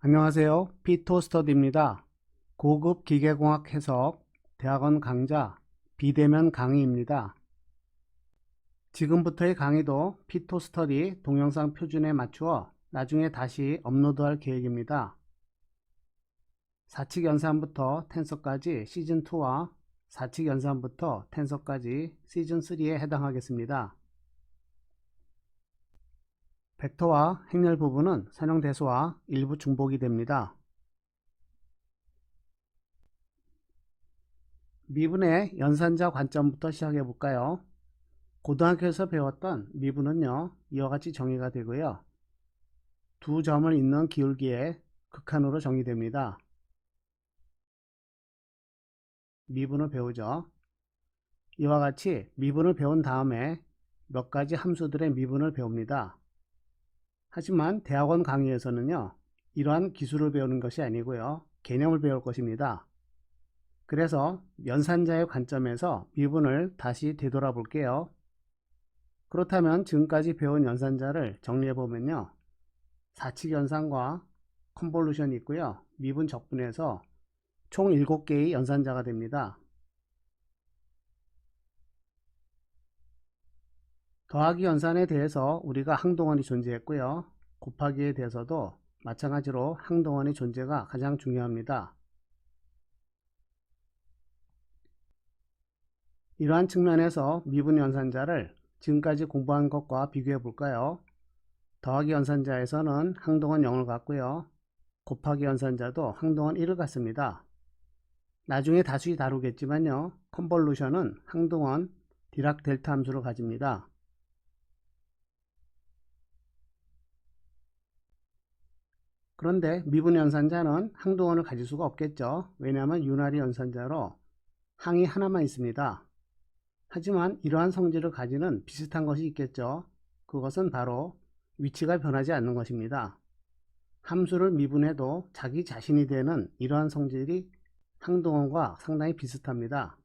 안녕하세요. 피토스터디입니다. 고급 기계공학 해석 대학원 강좌 비대면 강의입니다. 지금부터의 강의도 피토스터디 동영상 표준에 맞추어 나중에 다시 업로드할 계획입니다. 사칙 연산부터 텐서까지 시즌2와 사칙 연산부터 텐서까지 시즌3에 해당하겠습니다. 벡터와 행렬 부분은 선형대소와 일부 중복이 됩니다. 미분의 연산자 관점부터 시작해 볼까요? 고등학교에서 배웠던 미분은요, 이와 같이 정의가 되고요. 두 점을 잇는 기울기의 극한으로 정의됩니다. 미분을 배우죠. 이와 같이 미분을 배운 다음에 몇 가지 함수들의 미분을 배웁니다. 하지만 대학원 강의에서는요, 이러한 기술을 배우는 것이 아니고요, 개념을 배울 것입니다. 그래서 연산자의 관점에서 미분을 다시 되돌아볼게요. 그렇다면 지금까지 배운 연산자를 정리해보면요, 사칙연산과 컨볼루션이 있고요, 미분 적분에서 총 7개의 연산자가 됩니다. 더하기 연산에 대해서 우리가 항동원이 존재했고요, 곱하기에 대해서도 마찬가지로 항동원의 존재가 가장 중요합니다. 이러한 측면에서 미분 연산자를 지금까지 공부한 것과 비교해 볼까요? 더하기 연산자에서는 항동원 0을 갖고요, 곱하기 연산자도 항동원 1을 갖습니다. 나중에 다시 다루겠지만요, 컨볼루션은 항동원 디락 델타 함수를 가집니다. 그런데 미분 연산자는 항동원을 가질 수가 없겠죠. 왜냐하면 유나리 연산자로 항이 하나만 있습니다. 하지만 이러한 성질을 가지는 비슷한 것이 있겠죠. 그것은 바로 위치가 변하지 않는 것입니다. 함수를 미분해도 자기 자신이 되는 이러한 성질이 항동원과 상당히 비슷합니다.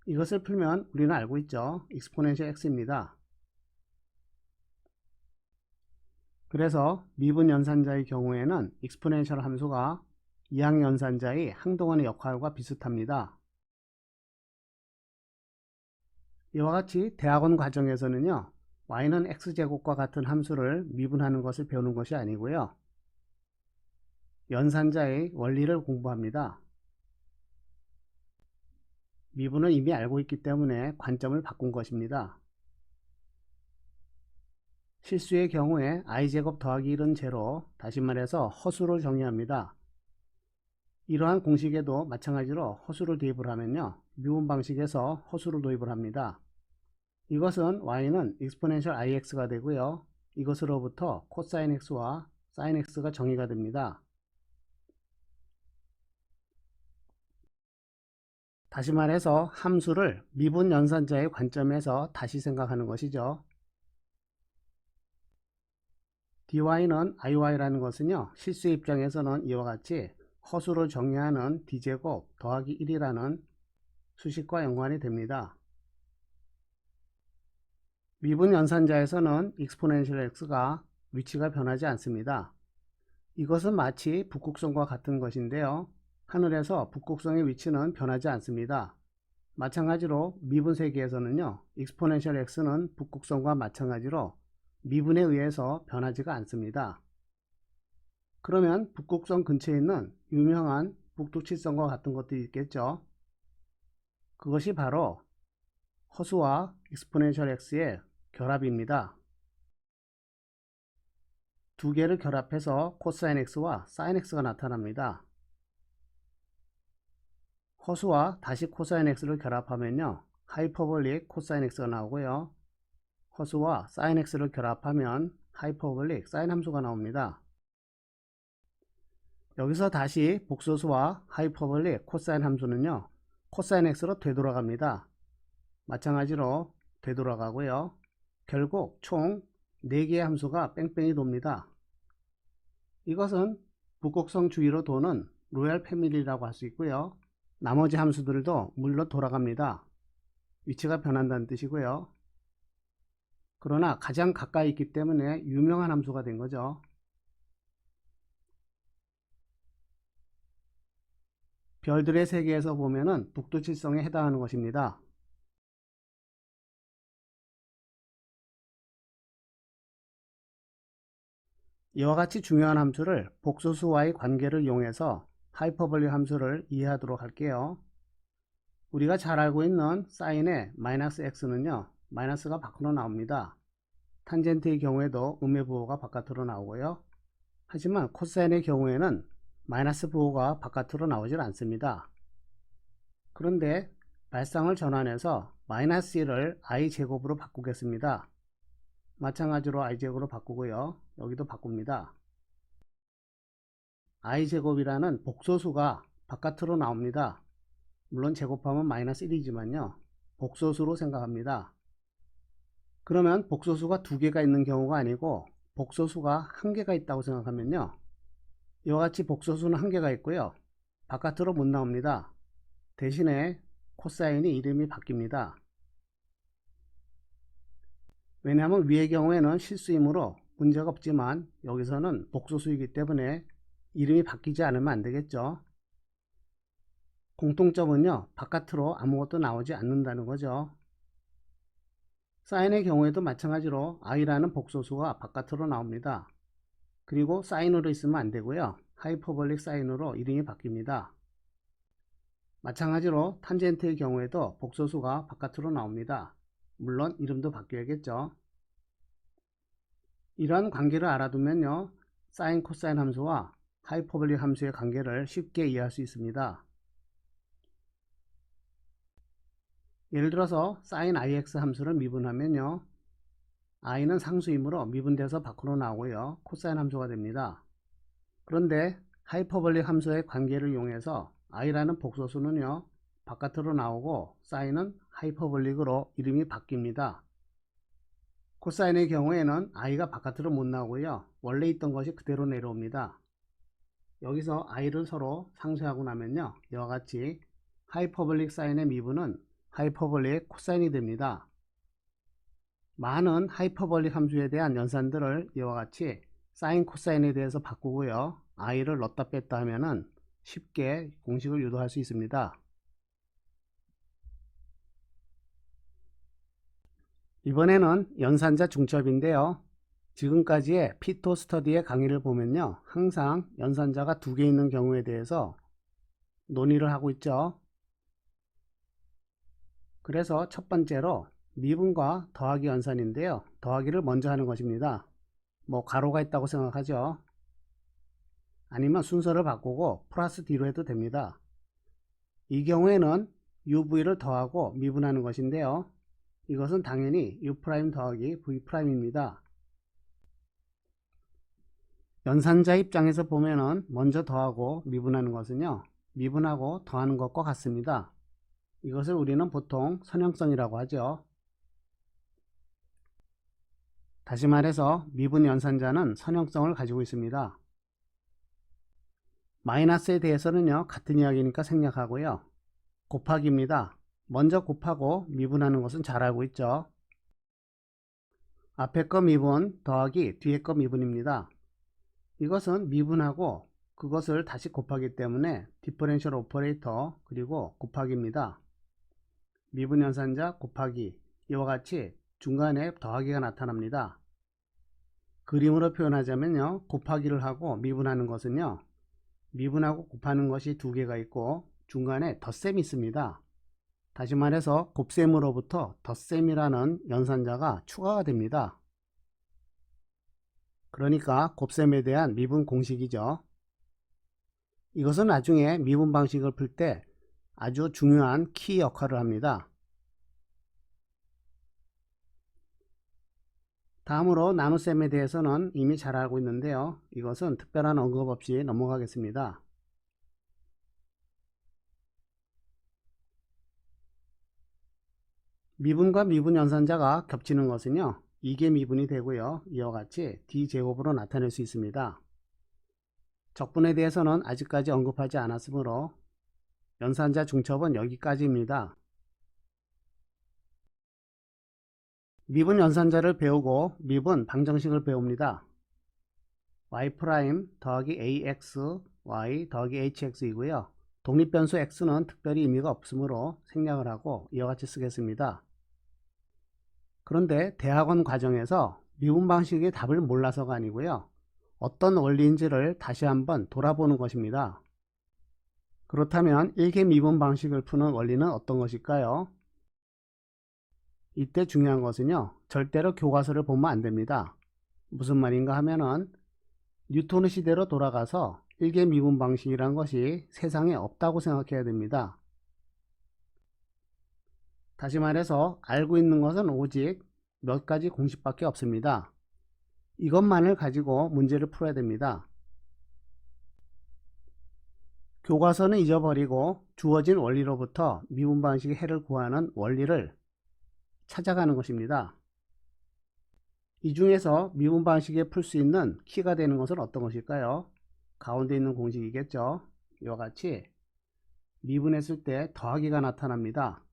이것을 풀면 우리는 알고 있죠. exponential x입니다. 그래서 미분 연산자의 경우에는 exponential 함수가 이항 연산자의 항동원의 역할과 비슷합니다. 이와 같이 대학원 과정에서는요, y는 x제곱과 같은 함수를 미분하는 것을 배우는 것이 아니고요, 연산자의 원리를 공부합니다. 미분을 이미 알고 있기 때문에 관점을 바꾼 것입니다. 실수의 경우에 i제곱 더하기 1은 제로, 다시 말해서 허수를 정의합니다. 이러한 공식에도 마찬가지로 허수를 대입을 하면요, 미분 방식에서 허수를 도입을 합니다. 이것은 y는 exponential ix가 되고요, 이것으로부터 코사인 x와 사인 x가 정의가 됩니다. 다시 말해서 함수를 미분 연산자의 관점에서 다시 생각하는 것이죠. dy는 iy라는 것은요, 실수의 입장에서는 이와 같이 허수를 정의하는 d제곱 더하기 1이라는 수식과 연관이 됩니다. 미분 연산자에서는 exponential x가 위치가 변하지 않습니다. 이것은 마치 북극성과 같은 것인데요, 하늘에서 북극성의 위치는 변하지 않습니다. 마찬가지로 미분 세계에서는요, exponential x는 북극성과 마찬가지로 미분에 의해서 변하지가 않습니다. 그러면 북극성 근처에 있는 유명한 북두칠성과 같은 것들이 있겠죠. 그것이 바로 허수와 exponential x의 결합입니다. 두 개를 결합해서 코사인 x와 사인 x가 나타납니다. 허수와 다시 코사인 x를 결합하면요, 하이퍼볼릭 코사인 x가 나오고요, 허수와 사인 x를 결합하면 하이퍼볼릭 사인 함수가 나옵니다. 여기서 다시 복소수와 하이퍼볼릭 코사인 함수는요, 코사인 x로 되돌아갑니다. 마찬가지로 되돌아가고요, 결국 총 4개의 함수가 뺑뺑이 돕니다. 이것은 북극성 주위로 도는 로얄 패밀리라고 할 수 있고요, 나머지 함수들도 물론 돌아갑니다. 위치가 변한다는 뜻이고요. 그러나 가장 가까이 있기 때문에 유명한 함수가 된 거죠. 별들의 세계에서 보면은 북두칠성에 해당하는 것입니다. 이와 같이 중요한 함수를 복소수와의 관계를 이용해서 하이퍼볼릭 함수를 이해하도록 할게요. 우리가 잘 알고 있는 사인의 마이너스 x는요, 마이너스가 밖으로 나옵니다. 탄젠트의 경우에도 음의 부호가 바깥으로 나오고요. 하지만 코사인의 경우에는 마이너스 부호가 바깥으로 나오질 않습니다. 그런데 발상을 전환해서 마이너스 1을 i제곱으로 바꾸겠습니다. 마찬가지로 i제곱으로 바꾸고요. 여기도 바꿉니다. i제곱이라는 복소수가 바깥으로 나옵니다. 물론 제곱하면 마이너스 1이지만요. 복소수로 생각합니다. 그러면 복소수가 두 개가 있는 경우가 아니고 복소수가 한 개가 있다고 생각하면요. 이와 같이 복소수는 한 개가 있고요. 바깥으로 못 나옵니다. 대신에 코사인이 이름이 바뀝니다. 왜냐하면 위의 경우에는 실수이므로 문제가 없지만 여기서는 복소수이기 때문에 이름이 바뀌지 않으면 안 되겠죠. 공통점은요, 바깥으로 아무것도 나오지 않는다는 거죠. 사인의 경우에도 마찬가지로 i라는 복소수가 바깥으로 나옵니다. 그리고 사인으로 있으면 안 되고요. 하이퍼볼릭 사인으로 이름이 바뀝니다. 마찬가지로 탄젠트의 경우에도 복소수가 바깥으로 나옵니다. 물론 이름도 바뀌어야겠죠. 이러한 관계를 알아두면요, 사인 코사인 함수와 하이퍼볼릭 함수의 관계를 쉽게 이해할 수 있습니다. 예를 들어서 sin ix 함수를 미분하면요, i는 상수이므로 미분돼서 밖으로 나오고요, 코사인 함수가 됩니다. 그런데 하이퍼볼릭 함수의 관계를 이용해서 i라는 복소수는요, 바깥으로 나오고 sin은 하이퍼볼릭으로 이름이 바뀝니다. 코사인의 경우에는 i가 바깥으로 못 나오고요, 원래 있던 것이 그대로 내려옵니다. 여기서 i를 서로 상쇄하고 나면요, 이와 같이 하이퍼볼릭 사인의 미분은 하이퍼볼릭 코사인이 됩니다. 많은 하이퍼볼릭 함수에 대한 연산들을 이와 같이 사인 코사인에 대해서 바꾸고요, i를 넣었다 뺐다 하면은 쉽게 공식을 유도할 수 있습니다. 이번에는 연산자 중첩인데요. 지금까지의 피토 스터디의 강의를 보면요, 항상 연산자가 두 개 있는 경우에 대해서 논의를 하고 있죠. 그래서 첫 번째로 미분과 더하기 연산인데요. 더하기를 먼저 하는 것입니다. 뭐 가로가 있다고 생각하죠. 아니면 순서를 바꾸고 플러스 D로 해도 됩니다. 이 경우에는 UV를 더하고 미분하는 것인데요. 이것은 당연히 U' 더하기 V'입니다. 연산자 입장에서 보면은 먼저 더하고 미분하는 것은요, 미분하고 더하는 것과 같습니다. 이것을 우리는 보통 선형성이라고 하죠. 다시 말해서 미분 연산자는 선형성을 가지고 있습니다. 마이너스에 대해서는요, 같은 이야기니까 생략하고요. 곱하기입니다. 먼저 곱하고 미분하는 것은 잘 알고 있죠. 앞에 거 미분 더하기 뒤에 거 미분입니다. 이것은 미분하고 그것을 다시 곱하기 때문에 디퍼렌셜 오퍼레이터 그리고 곱하기입니다. 미분 연산자 곱하기, 이와 같이 중간에 더하기가 나타납니다. 그림으로 표현하자면요, 곱하기를 하고 미분하는 것은요, 미분하고 곱하는 것이 두 개가 있고 중간에 덧셈이 있습니다. 다시 말해서 곱셈으로부터 덧셈이라는 연산자가 추가가 됩니다. 그러니까 곱셈에 대한 미분 공식이죠. 이것은 나중에 미분 방식을 풀 때 아주 중요한 키 역할을 합니다. 다음으로 나눗셈에 대해서는 이미 잘 알고 있는데요. 이것은 특별한 언급 없이 넘어가겠습니다. 미분과 미분 연산자가 겹치는 것은요, 이게 미분이 되고요, 이와 같이 D제곱으로 나타낼 수 있습니다. 적분에 대해서는 아직까지 언급하지 않았으므로 연산자 중첩은 여기까지입니다. 미분 연산자를 배우고 미분 방정식을 배웁니다. y' 더하기 ax, y 더하기 hx이고요. 독립변수 x는 특별히 의미가 없으므로 생략을 하고 이와 같이 쓰겠습니다. 그런데 대학원 과정에서 미분 방식의 답을 몰라서가 아니고요. 어떤 원리인지를 다시 한번 돌아보는 것입니다. 그렇다면 1개 미분 방식을 푸는 원리는 어떤 것일까요? 이때 중요한 것은요. 절대로 교과서를 보면 안 됩니다. 무슨 말인가 하면은 뉴턴의 시대로 돌아가서 1개 미분 방식이란 것이 세상에 없다고 생각해야 됩니다. 다시 말해서 알고 있는 것은 오직 몇 가지 공식밖에 없습니다. 이것만을 가지고 문제를 풀어야 됩니다. 교과서는 잊어버리고 주어진 원리로부터 미분 방식의 해를 구하는 원리를 찾아가는 것입니다. 이 중에서 미분 방식에 풀 수 있는 키가 되는 것은 어떤 것일까요? 가운데 있는 공식이겠죠. 이와 같이 미분했을 때 더하기가 나타납니다.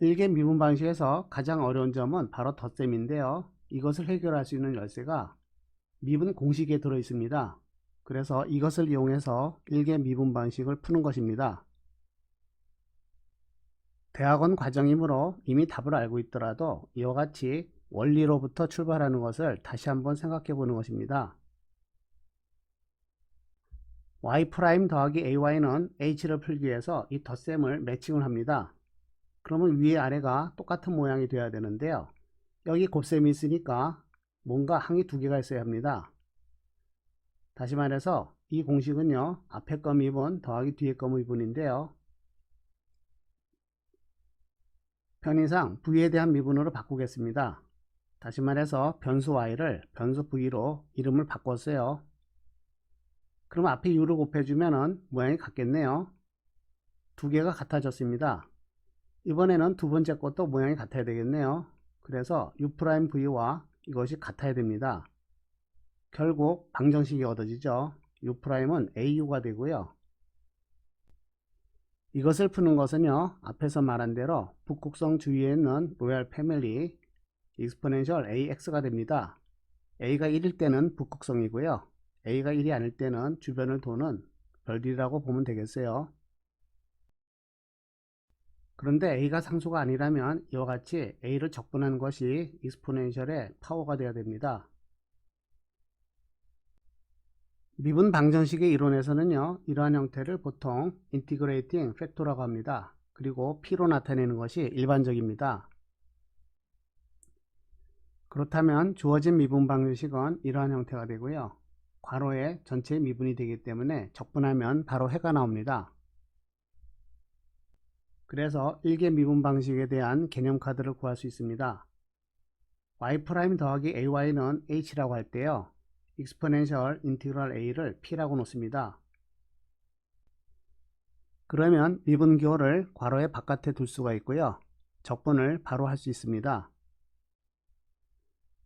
1개 미분 방식에서 가장 어려운 점은 바로 덧셈인데요. 이것을 해결할 수 있는 열쇠가 미분 공식에 들어 있습니다. 그래서 이것을 이용해서 1개 미분 방식을 푸는 것입니다. 대학원 과정이므로 이미 답을 알고 있더라도 이와 같이 원리로부터 출발하는 것을 다시 한번 생각해 보는 것입니다. y' 더하기 ay는 h를 풀기 위해서 이 덧셈을 매칭을 합니다. 그러면 위에 아래가 똑같은 모양이 되어야 되는데요. 여기 곱셈이 있으니까 뭔가 항이 두 개가 있어야 합니다. 다시 말해서 이 공식은요. 앞에 거 미분 더하기 뒤에 거 미분인데요. 편의상 v에 대한 미분으로 바꾸겠습니다. 다시 말해서 변수 y를 변수 v로 이름을 바꿨어요. 그럼 앞에 u를 곱해주면 모양이 같겠네요. 두 개가 같아졌습니다. 이번에는 두 번째 것도 모양이 같아야 되겠네요. 그래서 u'v와 이것이 같아야 됩니다. 결국 방정식이 얻어지죠. u'은 au가 되고요. 이것을 푸는 것은요. 앞에서 말한 대로 북극성 주위에 있는 로얄 패밀리 익스포넨셜 ax가 됩니다. a가 1일 때는 북극성이고요. a가 1이 아닐 때는 주변을 도는 별들이라고 보면 되겠어요. 그런데 a가 상수가 아니라면 이와 같이 a를 적분하는 것이 익스포넨셜의 파워가 되어야 됩니다. 미분 방정식의 이론에서는요. 이러한 형태를 보통 인티그레이팅 팩토라고 합니다. 그리고 p로 나타내는 것이 일반적입니다. 그렇다면 주어진 미분 방정식은 이러한 형태가 되고요. 괄호에 전체 미분이 되기 때문에 적분하면 바로 해가 나옵니다. 그래서 1개 미분 방식에 대한 개념 카드를 구할 수 있습니다. y' 더하기 ay는 h라고 할 때요. 익스포넨셜 인티그럴 a를 p라고 놓습니다. 그러면 미분 기호를 괄호의 바깥에 둘 수가 있고요. 적분을 바로 할 수 있습니다.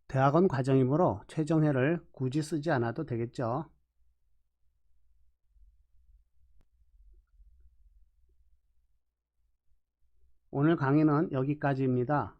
대학원 과정이므로 최종해를 굳이 쓰지 않아도 되겠죠. 오늘 강의는 여기까지입니다.